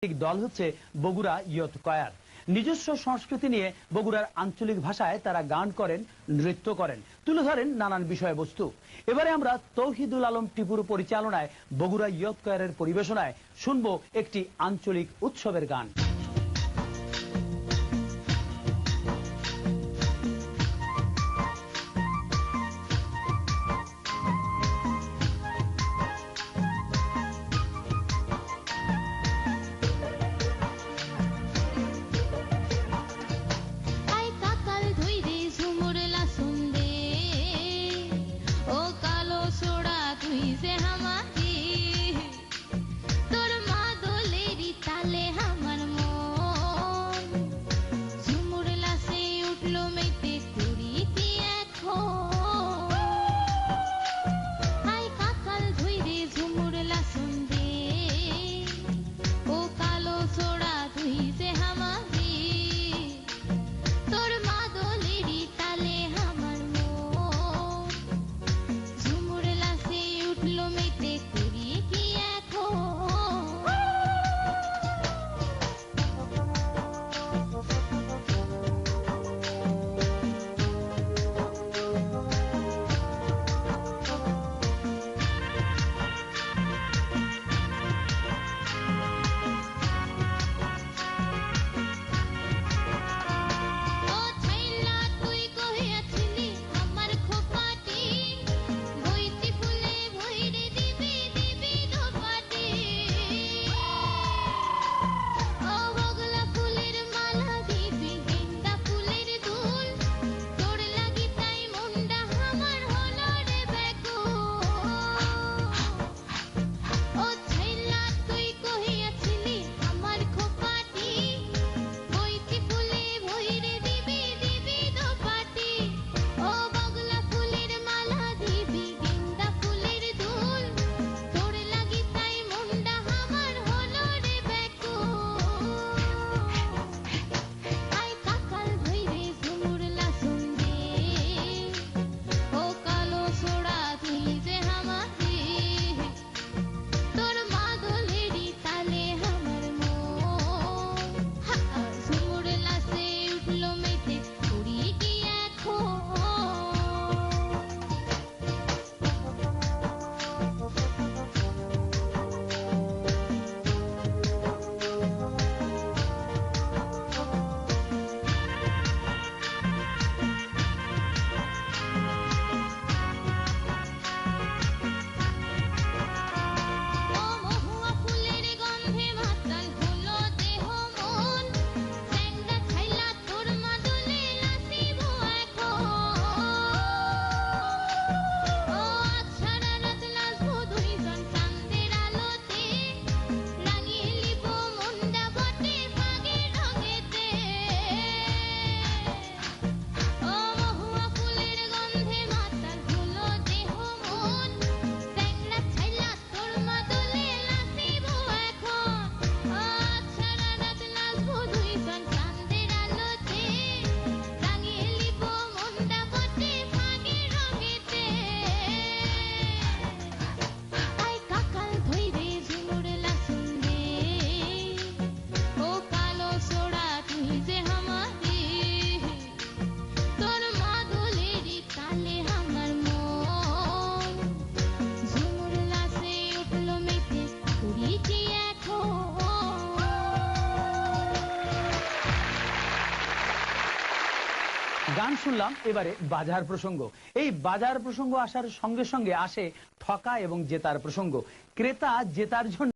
দল হচ্ছে বগুড়া ইয়ত কয়ার। নিজস্ব সংস্কৃতি নিয়ে বগুড়ার আঞ্চলিক ভাষায় তারা গান করেন, নৃত্য করেন, তুলে ধরেন নানান বিষয়বস্তু। এবারে আমরা তৌহিদুল আলম টিপুর পরিচালনায় বগুড়া ইয়ত কয়ারের পরিবেশনায় শুনবো একটি আঞ্চলিক উৎসবের গান। গান শুনলাম, এবারে বাজার প্রসঙ্গ। এই বাজার প্রসঙ্গ আসার সঙ্গে সঙ্গে আসে ঠকা এবং জেতার প্রসঙ্গ। ক্রেতা জেতার জন্য